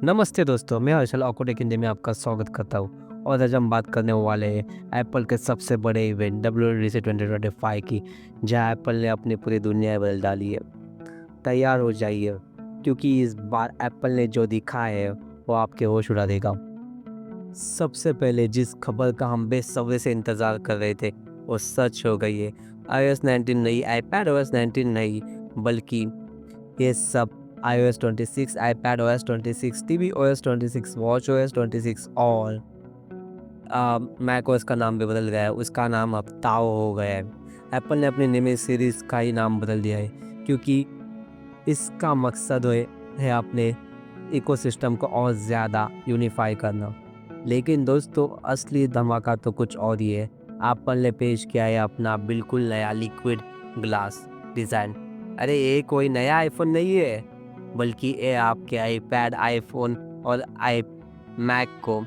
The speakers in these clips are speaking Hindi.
नमस्ते दोस्तों, मैं हर्षल ऑकोटेक इंडिया में आपका स्वागत करता हूँ और आज हम बात करने वाले हैं एप्पल के सबसे बड़े इवेंट WWDC 2025 की, जहां एप्पल ने अपनी पूरी दुनिया बदल डाली है। तैयार हो जाइए, क्योंकि इस बार एप्पल ने जो दिखाया है वो आपके होश उड़ा देगा। सबसे पहले जिस खबर का हम बेसब्री से इंतज़ार कर रहे थे वो सच हो गई है। iOS 19 नहीं, iPadOS 19 नहीं, बल्कि ये सब iOS 26, iPadOS 26, tvOS 26, watchOS 26 और macOS का नाम भी बदल गया है। उसका नाम अब ताओ हो गया है। एप्पल ने अपनी नेमेसिस सीरीज़ का ही नाम बदल दिया है, क्योंकि इसका मकसद है अपने इकोसिस्टम को और ज़्यादा यूनिफाई करना। लेकिन दोस्तों, असली धमाका तो कुछ और ही है। एप्पल ने पेश किया है अपना बिल्कुल नया लिक्विड ग्लास डिज़ाइन। अरे ये कोई नया आईफोन नहीं है, बल्कि ये आपके आईपैड, आईफोन और आई मैक को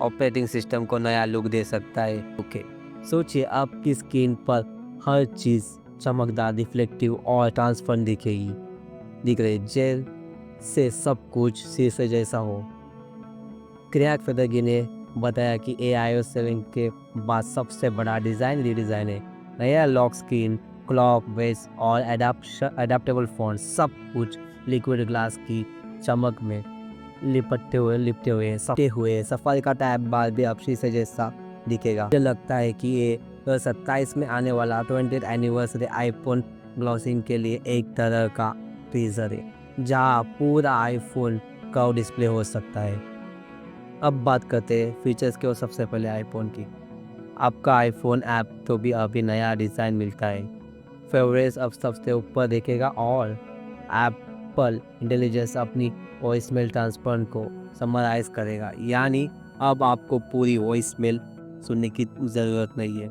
ऑपरेटिंग सिस्टम को नया लुक दे सकता है। ओके, सोचिए आपकी स्क्रीन पर हर चीज़ चमकदार, रिफ्लेक्टिव और ट्रांसपेरेंट दिख रही, जैसे सब कुछ शीशे जैसा हो। क्रिएट फेदरगी ने बताया कि iOS 7 के बाद सबसे बड़ा डिज़ाइन रीडिज़ाइन है। नया लॉक स्क्रीन, क्लॉक बेस और एडाप्टेबल फ़ॉन्ट, सब कुछ लिक्विड ग्लास की चमक में लिपटे हुए सफारी का टैब बार भी अब शीशे जैसा दिखेगा। मुझे लगता है कि ये 27 में आने वाला 20th एनिवर्सरी आईफोन ग्लॉसिंग के लिए एक तरह का टीजर है, जहाँ पूरा आईफोन का डिस्प्ले हो सकता है। अब बात करते हैं फीचर्स के और सबसे पहले आईफोन की। आपका आईफोन ऐप तो भी अभी नया डिज़ाइन मिलता है। फेवरेट्स अब सबसे ऊपर दिखेगा और एप्पल इंटेलिजेंस अपनी वॉइसमेल ट्रांसफर को समराइज करेगा, यानी अब आपको पूरी वॉइसमेल सुनने की ज़रूरत नहीं है।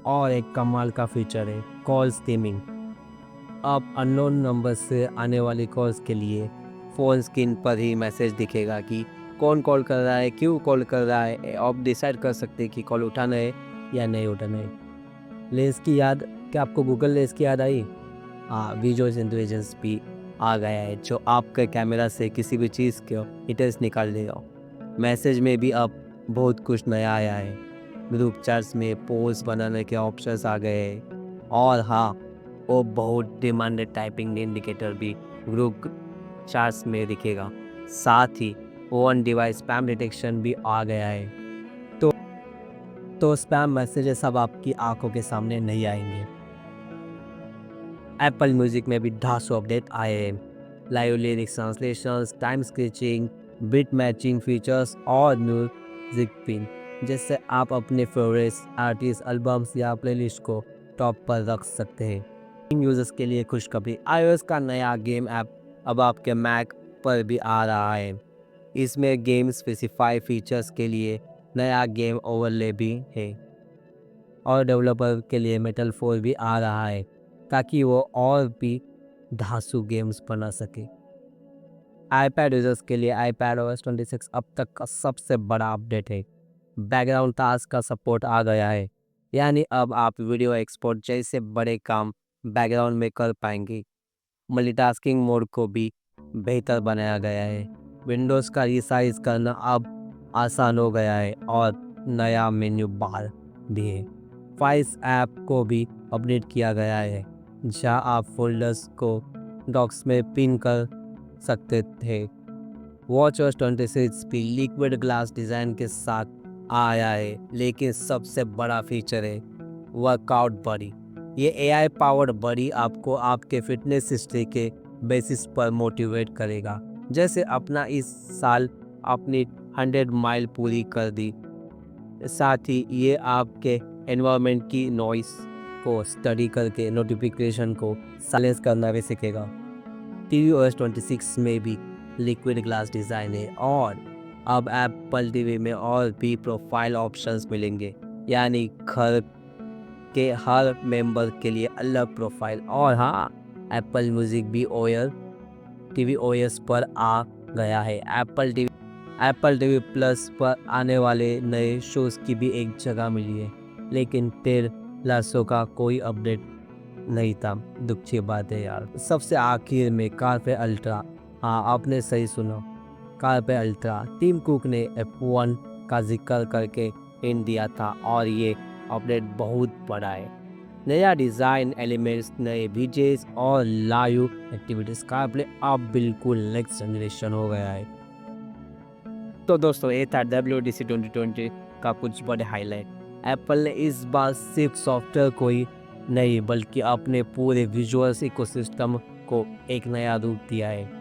और एक कमाल का फीचर है कॉल स्ट्रीमिंग। अब अननोन नंबर से आने वाली कॉल्स के लिए फ़ोन स्क्रीन पर ही मैसेज दिखेगा कि कौन कॉल कर रहा है, क्यों कॉल कर रहा है। आप डिसाइड कर सकते हैं कि कॉल उठाना है या नहीं उठाना है। लेंस की याद, क्या आपको गूगल लेंस की याद आई? हाँ, विजुअल इंटेलिजेंस भी आ गया है, जो आपके कैमरा से किसी भी चीज़ को डिटेल्स निकाल देगा। मैसेज में भी अब बहुत कुछ नया आया है। ग्रुप चैट्स में पोस्ट बनाने के ऑप्शंस आ गए हैं और हाँ, वो बहुत डिमांडेड टाइपिंग इंडिकेटर भी ग्रुप चैट्स में दिखेगा। साथ ही ऑन डिवाइस स्पैम डिटेक्शन भी आ गया है। तो स्पैम मैसेजेस अब आपकी आंखों के सामने नहीं आएंगे। एप्पल म्यूजिक में भी ढांसू अपडेट आए हैं। Live lyrics translations, time sketching, bit matching features और म्यूजिक पिन, जिससे आप अपने फेवरेट्स आर्टिस्ट, एल्बम्स या प्लेलिस्ट को टॉप पर रख सकते हैं। यूजर्स के लिए खुशखबरी, iOS का नया गेम ऐप अब आपके मैक पर भी आ रहा है। इसमें गेम स्पेसिफाई फीचर्स के लिए नया गेम ओवरले भी है और डेवलपर के लिए मेटल 4 भी आ रहा है, ताकि वो और भी धांसू गेम्स बना सके। आईपैड यूजर्स के लिए iPadOS 26 अब तक का सबसे बड़ा अपडेट है। बैकग्राउंड टास्क का सपोर्ट आ गया है, यानी अब आप वीडियो एक्सपोर्ट जैसे बड़े काम बैकग्राउंड में कर पाएंगे। मल्टीटास्किंग मोड को भी बेहतर बनाया गया है। विंडोज़ का रिसाइज करना अब आसान हो गया है और नया मेन्यू बार भी है। फाइल्स ऐप को भी अपडेट किया गया है, जहां आप फोल्डर्स को डॉक्स में पिन कर सकते थे। वॉचOS 26 भी लिक्विड ग्लास डिज़ाइन के साथ आया है, लेकिन सबसे बड़ा फीचर है वर्कआउट बडी। ये AI पावर्ड बडी आपको आपके फिटनेस हिस्ट्री के बेसिस पर मोटिवेट करेगा। जैसे अपना इस साल अपनी 100 माइल पूरी कर दी। साथ ही ये आपके एनवायरनमेंट की नॉइस को स्टडी करके नोटिफिकेशन को साइलेंस करना भी सीखेगा। tvOS 26 में भी लिक्विड ग्लास डिज़ाइन है और अब एप्पल टीवी में और भी प्रोफाइल ऑप्शंस मिलेंगे, यानी घर के हर मेंबर के लिए अलग प्रोफाइल। और हाँ, एप्पल म्यूजिक भी tvOS पर आ गया है। एप्पल टीवी प्लस पर आने वाले नए शोज़ की भी एक जगह मिली है, लेकिन टेड लासो का कोई अपडेट नहीं था। दुख की बात है यार। सबसे आखिर में कारफे अल्ट्रा, हाँ आपने सही सुना, कार्प अल्ट्रा। टीम कुक ने F1 का जिक्र करके हिंट दिया था और ये अपडेट बहुत बड़ा है। नया डिज़ाइन एलिमेंट्स, नए बीजेस और लाइव एक्टिविटीज का प्ले अब बिल्कुल नेक्स्ट जनरेशन हो गया है। तो दोस्तों ये था WWDC 2020 का कुछ बड़े हाईलाइट। एप्पल ने इस बार सिर्फ सॉफ्टवेयर को ही नहीं बल्कि अपने पूरे विजुअल्स इकोसिस्टम को एक नया रूप दिया है।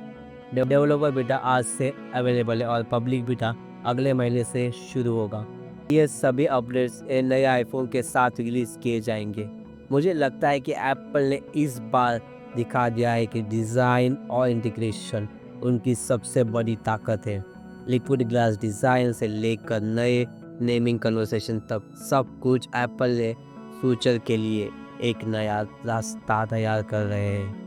डेवलपर बीटा आज से अवेलेबल है और पब्लिक बीटा अगले महीने से शुरू होगा। ये सभी अपडेट्स नए आईफोन के साथ रिलीज किए जाएंगे। मुझे लगता है कि एप्पल ने इस बार दिखा दिया है कि डिज़ाइन और इंटीग्रेशन उनकी सबसे बड़ी ताकत है। लिक्विड ग्लास डिज़ाइन से लेकर नए नेमिंग कन्वर्सेशन तक सब कुछ एप्पल ने फ्यूचर के लिए एक नया रास्ता तैयार कर रहे हैं।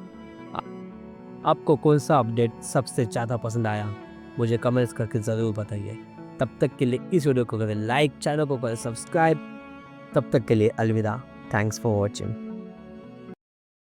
आपको कौन सा अपडेट सबसे ज़्यादा पसंद आया मुझे कमेंट्स करके ज़रूर बताइए। तब तक के लिए इस वीडियो को करें लाइक, चैनल को करें सब्सक्राइब। तब तक के लिए अलविदा। Thanks for watching.